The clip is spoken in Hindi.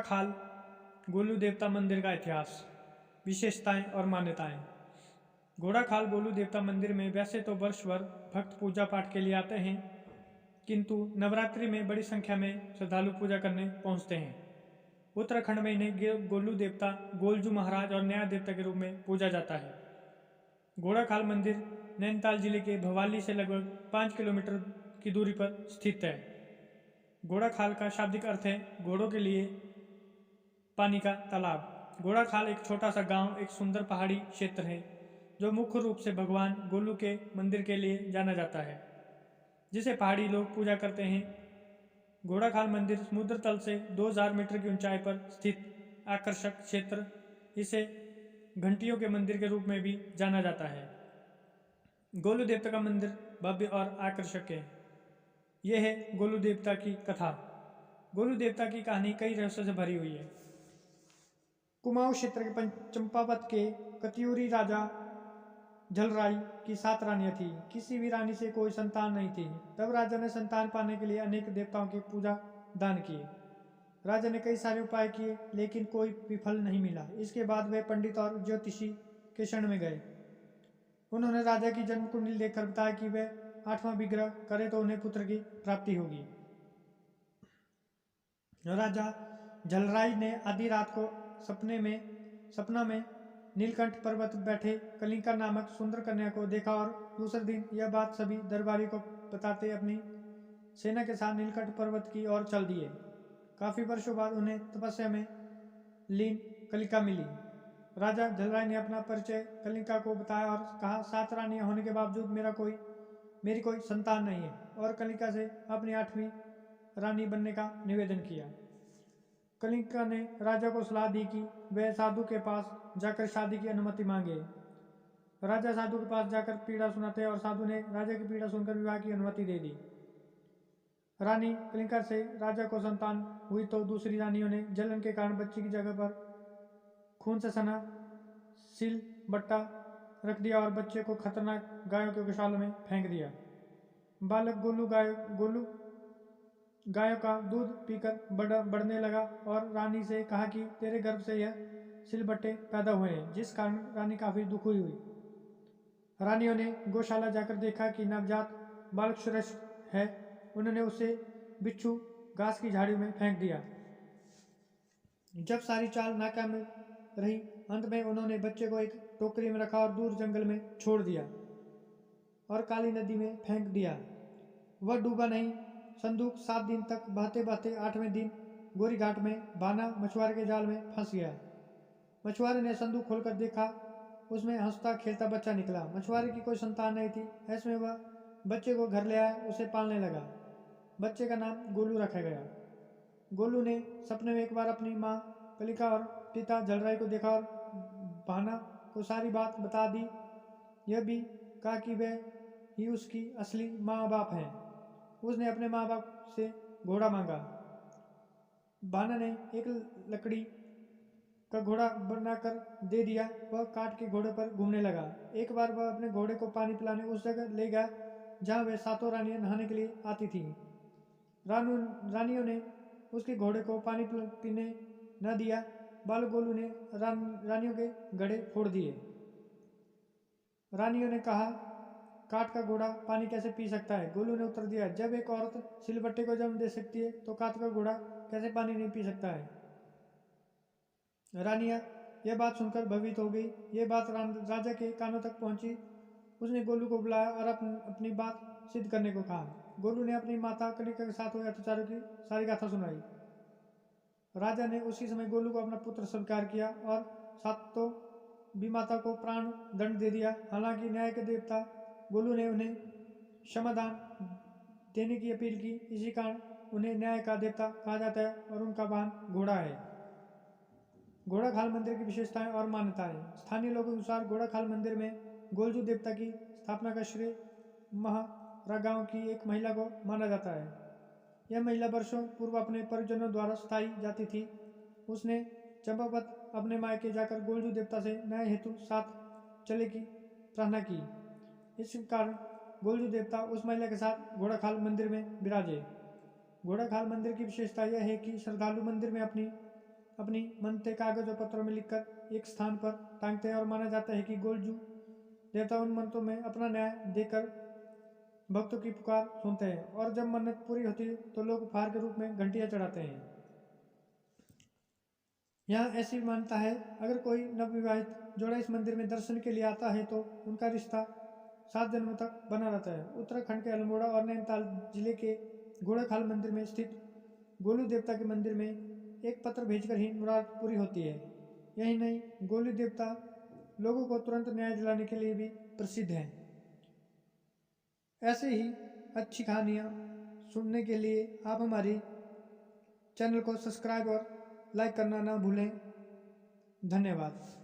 खाल गोलू देवता मंदिर का इतिहास, विशेषताएं और मान्यताएं। घोड़ा खाल गोलू देवता मंदिर में वैसे तो वर्ष भर भक्त पूजा पाठ के लिए आते हैं, किंतु नवरात्रि में बड़ी संख्या में श्रद्धालु पूजा करने पहुंचते हैं। उत्तराखंड में इन्हें गोलू देवता, गोलजू महाराज और न्याय देवता के रूप में पूजा जाता है। घोड़ा खाल मंदिर नैनीताल जिले के भवाली से लगभग 5 किलोमीटर की दूरी पर स्थित है। घोड़ा खाल का शाब्दिक अर्थ है घोड़ों के लिए पानी का तालाब। घोड़ा खाल एक छोटा सा गांव, एक सुंदर पहाड़ी क्षेत्र है जो मुख्य रूप से भगवान गोलू के मंदिर के लिए जाना जाता है, जिसे पहाड़ी लोग पूजा करते हैं। घोड़ा खाल मंदिर समुद्र तल से 2000 मीटर की ऊंचाई पर स्थित आकर्षक क्षेत्र, इसे घंटियों के मंदिर के रूप में भी जाना जाता है। गोलू देवता का मंदिर भव्य और आकर्षक है। यह है गोलू देवता की कथा। गोलू देवता की कहानी कई रहस्यों से भरी हुई है। कुमाऊं क्षेत्र के चंपावत के कतियूरी राजा झलराई की 7 रानियां थीं। किसी भी रानी से कोई संतान नहीं थी। तब राजा ने संतान पाने के लिए अनेक देवताओं की पूजा दान किए। राजा ने कई सारे उपाय किए, लेकिन कोई विफल नहीं मिला। इसके बाद वे पंडित और ज्योतिषी के शरण में गए। उन्होंने राजा की जन्म कुंडली देखकर बताया कि वे 8वां विग्रह करे तो उन्हें पुत्र की प्राप्ति होगी। राजा झलराई ने आधी रात को सपना में नीलकंठ पर्वत बैठे कलिंका नामक सुंदर कन्या को देखा और दूसरे दिन यह बात सभी दरबारी को बताते अपनी सेना के साथ नीलकंठ पर्वत की ओर चल दिए। काफी वर्षों बाद उन्हें तपस्या में लीन कलिका मिली। राजा झलराय ने अपना परिचय कलिका को बताया और कहा, 7 रानियां होने के बावजूद मेरी कोई संतान नहीं है, और कलिका से अपनी 8वीं रानी बनने का निवेदन किया। कलिका ने राजा को सलाह दी कि वह साधु के पास जाकर शादी की अनुमति मांगे। राजा साधु के पास जाकर पीड़ा सुनाते और साधु ने राजा की पीड़ा सुनकर विवाह की अनुमति दे दी। रानी कलिका से राजा को संतान हुई तो दूसरी रानियों ने जलन के कारण बच्ची की जगह पर खून से सना सिल बट्टा रख दिया और बच्चे को खतरनाक गायों के गौशाला में फेंक दिया। बालक गोलू गायों का दूध पीकर बढ़ने लगा और रानी से कहा कि तेरे गर्भ से यह सिलबट्टे पैदा हुए हैं, जिस कारण रानी काफी दुखी हुई। रानियों ने गौशाला जाकर देखा कि नवजात बालक सुरक्षित है। उन्होंने उसे बिच्छू घास की झाड़ियों में फेंक दिया। जब सारी चाल नाकाम रही, अंत में उन्होंने बच्चे को एक टोकरी में रखा और दूर जंगल में छोड़ दिया और काली नदी में फेंक दिया। वह डूबा नहीं। संदूक 7 दिन तक बहते बहते 8वें दिन गोरी घाट में भाना मछुआरे के जाल में फंस गया। मछुआरे ने संदूक खोलकर देखा, उसमें हंसता खेलता बच्चा निकला। मछुआरे की कोई संतान नहीं थी। ऐसे में वह बच्चे को घर ले आया, उसे पालने लगा। बच्चे का नाम गोलू रखा गया। गोलू ने सपने में एक बार अपनी माँ कलिका और पिता झलराई को देखा और भाना को सारी बात बता दी। यह भी कहा कि वे ही उसकी असली माँ बाप हैं। उसने अपने माँ बाप से घोड़ा मांगा। भाना ने एक लकड़ी का घोड़ा बनाकर दे दिया। वह काट के घोड़े पर घूमने लगा। एक बार वह अपने घोड़े को पानी पिलाने उस जगह ले गया जहाँ वे 7 रानियां नहाने के लिए आती थीं। रानियों ने उसके घोड़े को पानी पीने न दिया। बालक गोलू ने रानियों के गड़े फोड़ दिए। रानियों ने कहा, काठ का घोड़ा पानी कैसे पी सकता है? गोलू ने उत्तर दिया, जब एक औरत सिलबट्टे को जन्म दे सकती है तो काठ का घोड़ा कैसे पानी नहीं पी सकता है? रानियां यह बात सुनकर भयभीत हो गई। यह बात राजा के कानों तक पहुंची। उसने गोलू को बुलाया और अपनी बात सिद्ध करने को कहा। गोलू ने अपनी माता कलिका के साथ हुए अत्याचारों की सारी गाथा सुनाई। राजा ने उसी समय गोलू को अपना पुत्र स्वीकार किया और सातों भी माता को प्राण दंड दे दिया। हालांकि न्याय के देवता गोलू ने उन्हें क्षमादान देने की अपील की। इसी कारण उन्हें न्याय का देवता कहा जाता है और उनका वाहन घोड़ा है। घोड़ा खाल मंदिर की विशेषताएं और मान्यताएं। स्थानीय लोगों के अनुसार घोड़ा खाल मंदिर में गोलजू देवता की स्थापना का श्रेय महारा गांव की एक महिला को माना जाता है। यह महिला वर्षों पूर्व अपने परिजनों द्वारा स्थाई जाती थी। उसने चंपावत अपने मायके जाकर गोलजू देवता से न्याय हेतु साथ चले की प्रार्थना की। इस कारण गोलजू देवता उस महिला के साथ घोड़ा खाल मंदिर में विराजे। घोड़ा खाल मंदिर की विशेषता यह है कि श्रद्धालु मंदिर में अपनी अपनी मनते कागज और पत्रों में लिखकर एक स्थान पर टांगते हैं और माना जाता है कि गोलजू देवता उन मंत्रों में अपना न्याय देकर भक्तों की पुकार सुनते हैं और जब मन्नत पूरी होती है तो लोग उपहार के रूप में घंटियां चढ़ाते हैं। यहाँ ऐसी मान्यता है अगर कोई नवविवाहित जोड़ा इस मंदिर में दर्शन के लिए आता है तो उनका रिश्ता 7 जन्मों तक बना रहता है। उत्तराखंड के अल्मोड़ा और नैनीताल जिले के घोड़ाखाल मंदिर में स्थित गोलू देवता के मंदिर में एक पत्र भेजकर ही मुराद पूरी होती है। यही नहीं, गोलू देवता लोगों को तुरंत न्याय दिलाने के लिए भी प्रसिद्ध हैं। ऐसे ही अच्छी कहानियाँ सुनने के लिए आप हमारी चैनल को सब्सक्राइब और लाइक करना ना भूलें। धन्यवाद।